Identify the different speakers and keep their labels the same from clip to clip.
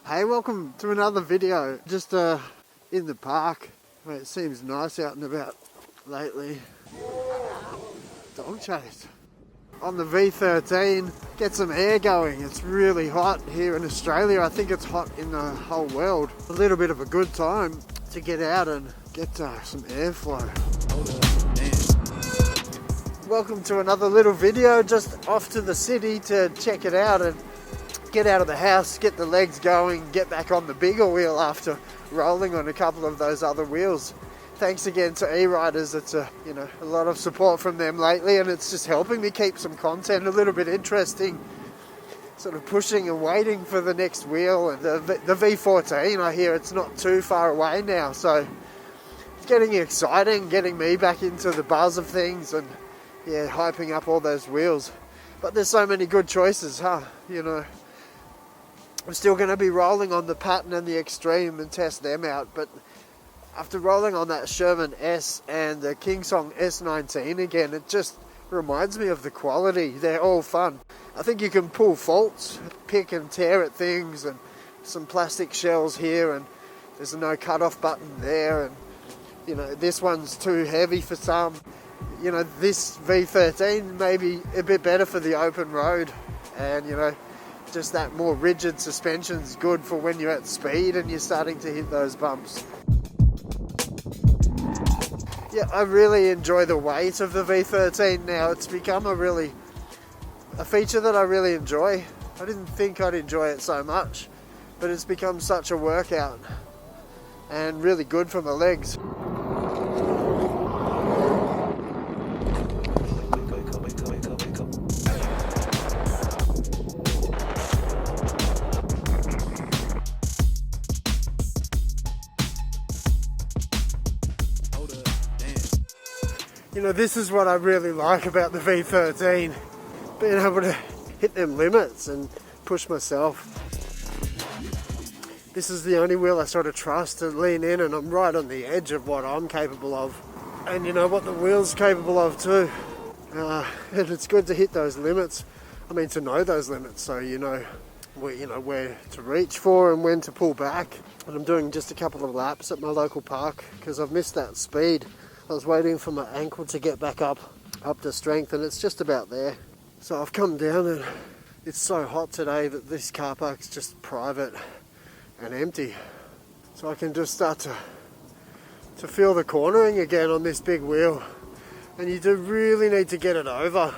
Speaker 1: Hey, welcome to another video. Just in the park. It seems nice out and about lately. Dog chase. On the V13, get some air going. It's really hot here in Australia. I think it's hot in the whole world. A little bit of a good time to get out and get some airflow. Welcome to another little video, just off to the city to check it out and get out of the house, get the legs going, get back on the bigger wheel after rolling on a couple of those other wheels. Thanks again to eRiders. It's a lot of support from them lately, and it's just helping me keep some content a little bit interesting, sort of pushing and waiting for the next wheel. And the V14, I hear it's not too far away now, so it's getting exciting, getting me back into the buzz of things and hyping up all those wheels. But there's so many good choices, huh? I'm still going to be rolling on the Pattern and the Extreme and test them out, but after rolling on that Sherman S and the Kingsong S19 again, it just reminds me of the quality. They're all fun. I think you can pull faults, pick and tear at things, and some plastic shells here, and there's no cut-off button there, and this one's too heavy for some. This V13 may be a bit better for the open road, and just that more rigid suspension's good for when you're at speed and you're starting to hit those bumps. Yeah, I really enjoy the weight of the V13 now. It's become a feature that I really enjoy. I didn't think I'd enjoy it so much, but it's become such a workout and really good for my legs. This is what I really like about the V13, being able to hit them limits and push myself. This is the only wheel I sort of trust and lean in, and I'm right on the edge of what I'm capable of, and what the wheel's capable of too. And it's good to hit those limits. To know those limits, so where to reach for and when to pull back. And I'm doing just a couple of laps at my local park because I've missed that speed. I was waiting for my ankle to get back up to strength, and it's just about there. So I've come down, and it's so hot today that this car park's just private and empty. So I can just start to feel the cornering again on this big wheel. And you do really need to get it over.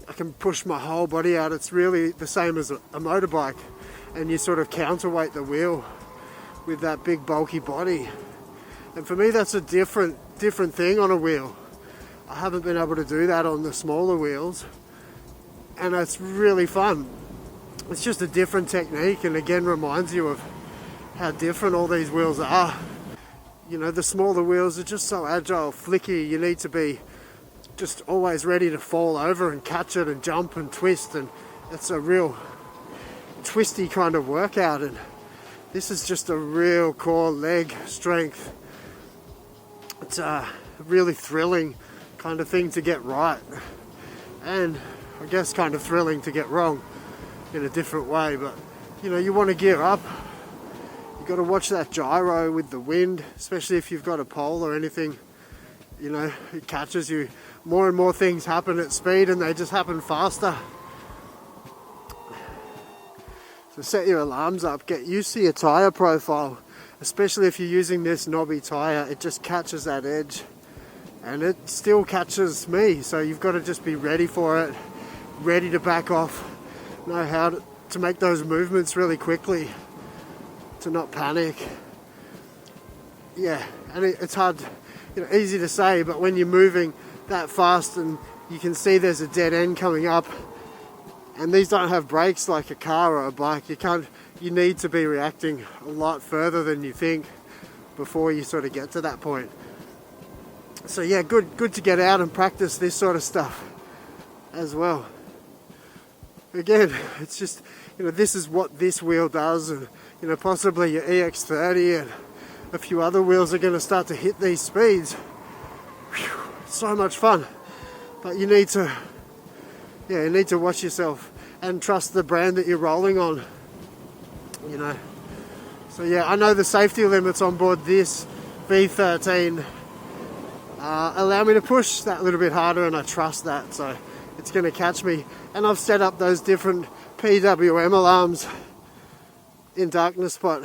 Speaker 1: I can push my whole body out. It's really the same as a motorbike, and you sort of counterweight the wheel with that big bulky body. And for me, that's a different thing on a wheel. I haven't been able to do that on the smaller wheels, and it's really fun. It's just a different technique, and again reminds you of how different all these wheels are. The smaller wheels are just so agile, flicky. You need to be just always ready to fall over and catch it and jump and twist, and it's a real twisty kind of workout. And this is just a real core leg strength. It's a really thrilling kind of thing to get right, and I guess kind of thrilling to get wrong in a different way. But you want to gear up. You've got to watch that gyro with the wind, especially if you've got a pole or anything. It catches you. More and more things happen at speed, and they just happen faster. So set your alarms up, get used to your tyre profile. Especially if you're using this knobby tyre, it just catches that edge, and it still catches me, so you've got to just be ready for it, ready to back off, know how to make those movements really quickly, to not panic. Yeah, and it's hard, easy to say, but when you're moving that fast and you can see there's a dead end coming up, and these don't have brakes like a car or a bike, you need to be reacting a lot further than you think before you sort of get to that point. So yeah, good to get out and practice this sort of stuff as well. Again, it's just, this is what this wheel does, and possibly your EX30 and a few other wheels are going to start to hit these speeds. Whew, so much fun. But you need to watch yourself and trust the brand that you're rolling on. you know. So yeah, I know the safety limits on board this V13 allow me to push that little bit harder, and I trust that, so it's going to catch me. And I've set up those different PWM alarms in darkness spot.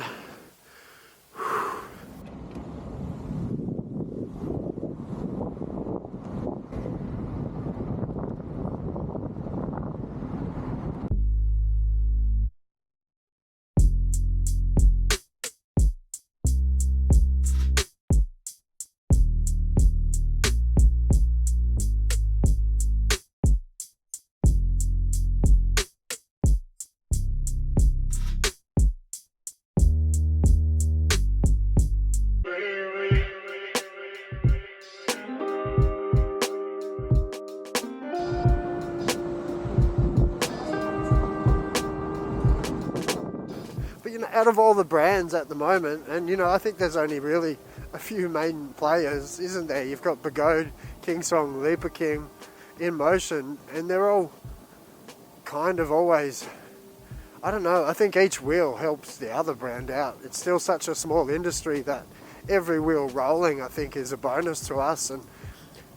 Speaker 1: But you know, out of all the brands at the moment, and you know, I think there's only really a few main players, isn't there? You've got Begode, Kingsong, Leaper King, InMotion, and they're all kind of always, I don't know, I think each wheel helps the other brand out. It's still such a small industry that every wheel rolling, I think, is a bonus to us. And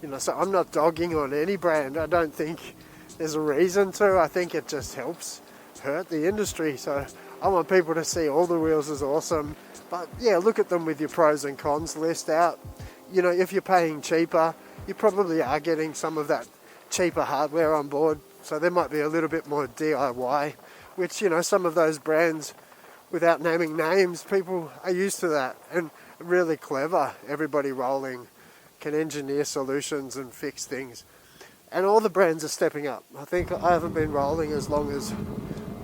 Speaker 1: you know, so I'm not dogging on any brand. I don't think there's a reason to. I think it just helps hurt the industry. So I want people to see all the wheels as awesome. But yeah, look at them with your pros and cons list out. You know, if you're paying cheaper, you probably are getting some of that cheaper hardware on board. So there might be a little bit more DIY, which, you know, some of those brands, without naming names, people are used to that and really clever. Everybody rolling can engineer solutions and fix things. And all the brands are stepping up. I think I haven't been rolling as long as,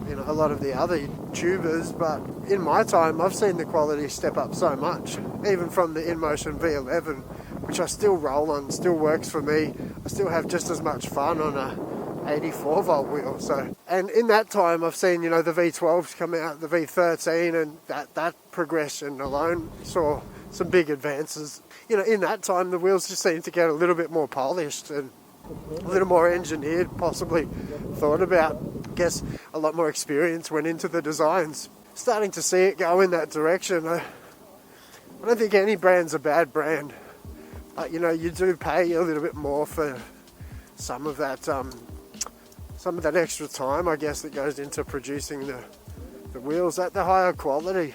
Speaker 1: you know, a lot of the other tubers, but in my time I've seen the quality step up so much, even from the InMotion V11, which I still roll on, still works for me. I still have just as much fun on a 84 volt wheel. So, and in that time I've seen, you know, the V12s come out, the V13, and that progression alone saw some big advances. You know, in that time the wheels just seemed to get a little bit more polished and a little more engineered, possibly thought about. I guess a lot more experience went into the designs. Starting to see it go in that direction. I don't think any brand's a bad brand, but you know, you do pay a little bit more for some of that extra time, I guess, that goes into producing the wheels at the higher quality.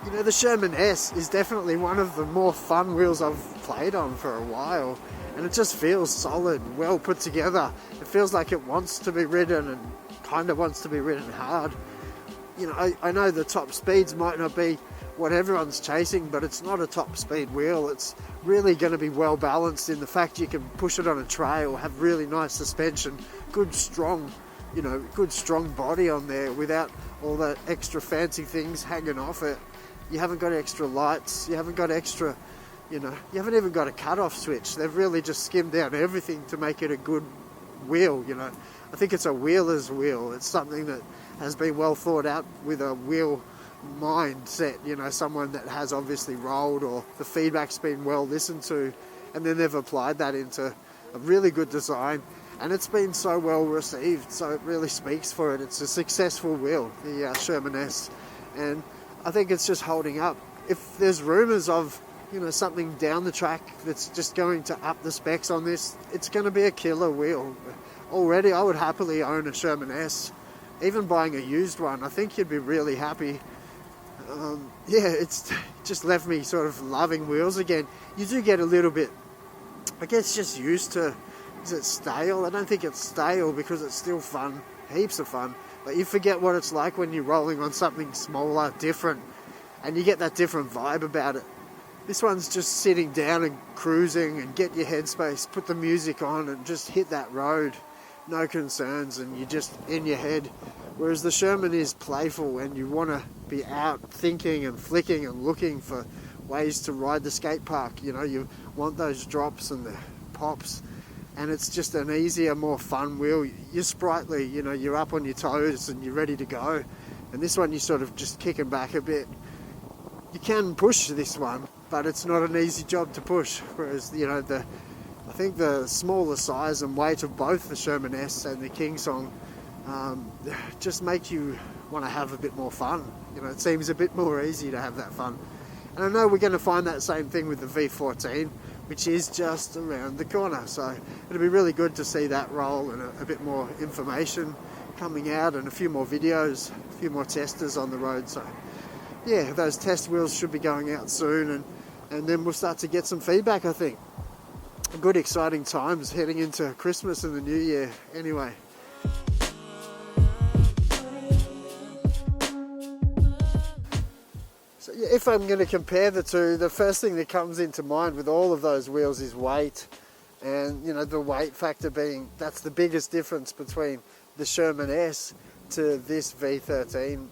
Speaker 1: You know, the Sherman S is definitely one of the more fun wheels I've played on for a while. And it just feels solid, well put together. It feels like it wants to be ridden and kind of wants to be ridden hard. You know, I know the top speeds might not be what everyone's chasing, but it's not a top speed wheel. It's really going to be well balanced in the fact you can push it on a trail, have really nice suspension, good strong body on there without all the extra fancy things hanging off it. You haven't got extra lights, you haven't got extra, you know, you haven't even got a cut-off switch. They've really just skimmed down everything to make it a good wheel, you know. I think it's a wheeler's wheel. It's something that has been well thought out with a wheel mindset, you know, someone that has obviously rolled or the feedback's been well listened to, and then they've applied that into a really good design, and it's been so well received, so it really speaks for it. It's a successful wheel, the Sherman S, and I think it's just holding up. If there's rumours of, you know, something down the track that's just going to up the specs on this, it's going to be a killer wheel. Already I would happily own a Sherman S. Even buying a used one, I think you'd be really happy. Yeah, it's just left me sort of loving wheels again. You do get a little bit, I guess, just used to, is it stale? I don't think it's stale because it's still fun, heaps of fun. But you forget what it's like when you're rolling on something smaller, different, and you get that different vibe about it. This one's just sitting down and cruising and get your headspace, put the music on and just hit that road. No concerns, and you're just in your head. Whereas the Sherman is playful and you want to be out thinking and flicking and looking for ways to ride the skate park. You know, you want those drops and the pops, and it's just an easier, more fun wheel. You're sprightly, you know, you're up on your toes and you're ready to go. And this one, you're sort of just kicking back a bit. You can push this one, but it's not an easy job to push. Whereas, you know, I think the smaller size and weight of both the Sherman S and the Kingsong just make you want to have a bit more fun. You know, it seems a bit more easy to have that fun. And I know we're going to find that same thing with the V14, which is just around the corner. So it'll be really good to see that roll and a bit more information coming out and a few more videos, a few more testers on the road. So yeah, those test wheels should be going out soon, and then we'll start to get some feedback, I think. Good, exciting times heading into Christmas and the New Year anyway. So yeah, if I'm going to compare the two, the first thing that comes into mind with all of those wheels is weight. And, you know, the weight factor being, that's the biggest difference between the Sherman S to this V13.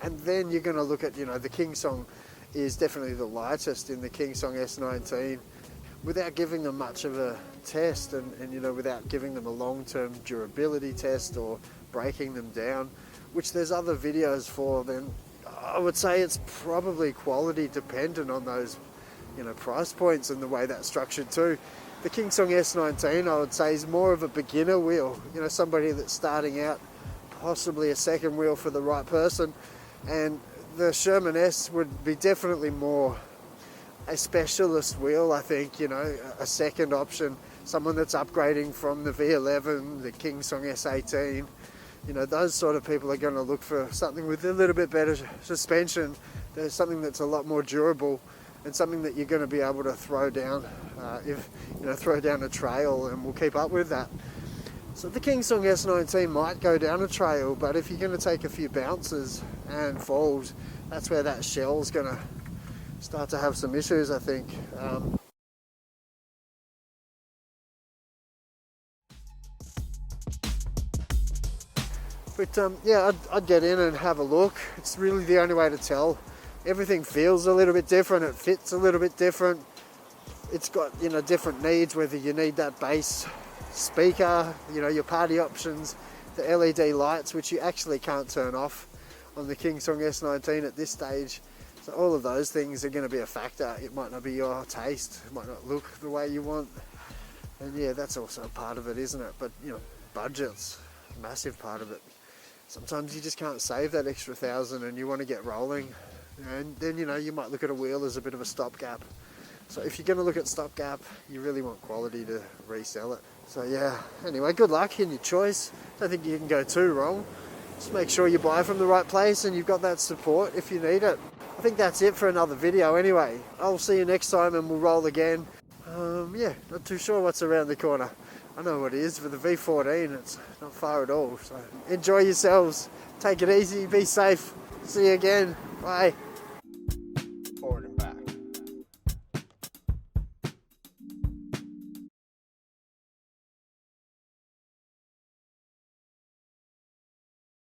Speaker 1: And then you're going to look at, you know, the Kingsong is definitely the lightest in the Kingsong S19. Without giving them much of a test and you know, without giving them a long-term durability test or breaking them down, which there's other videos for, then I would say it's probably quality dependent on those, you know, price points and the way that's structured too. The Kingsong S19, I would say, is more of a beginner wheel, you know, somebody that's starting out, possibly a second wheel for the right person. And the Sherman S would be definitely more a specialist wheel, I think, you know, a second option, someone that's upgrading from the V11, the Kingsong S18. You know, those sort of people are going to look for something with a little bit better suspension. There's something that's a lot more durable and something that you're going to be able to throw down, throw down a trail, and we'll keep up with that. So the Kingsong S19 might go down a trail, but if you're going to take a few bounces and falls, that's where that shell's going to start to have some issues, I think. Yeah, I'd get in and have a look. It's really the only way to tell. Everything feels a little bit different, it fits a little bit different. It's got, you know, different needs, whether you need that bass speaker, you know, your party options, the LED lights, which you actually can't turn off on the Kingsong S19 at this stage. So all of those things are going to be a factor. It might not be your taste, it might not look the way you want. And yeah, that's also a part of it, isn't it? But, you know, budget's a massive part of it. Sometimes you just can't save that extra $1,000 and you want to get rolling. And then, you know, you might look at a wheel as a bit of a stopgap. So if you're going to look at stopgap, you really want quality to resell it. So yeah, anyway, good luck in your choice. Don't think you can go too wrong. Just make sure you buy from the right place and you've got that support if you need it. I think that's it for another video anyway. I'll see you next time and we'll roll again. Yeah, not too sure what's around the corner. I know what it is for the V14, it's not far at all. So enjoy yourselves, take it easy, be safe. See you again, bye.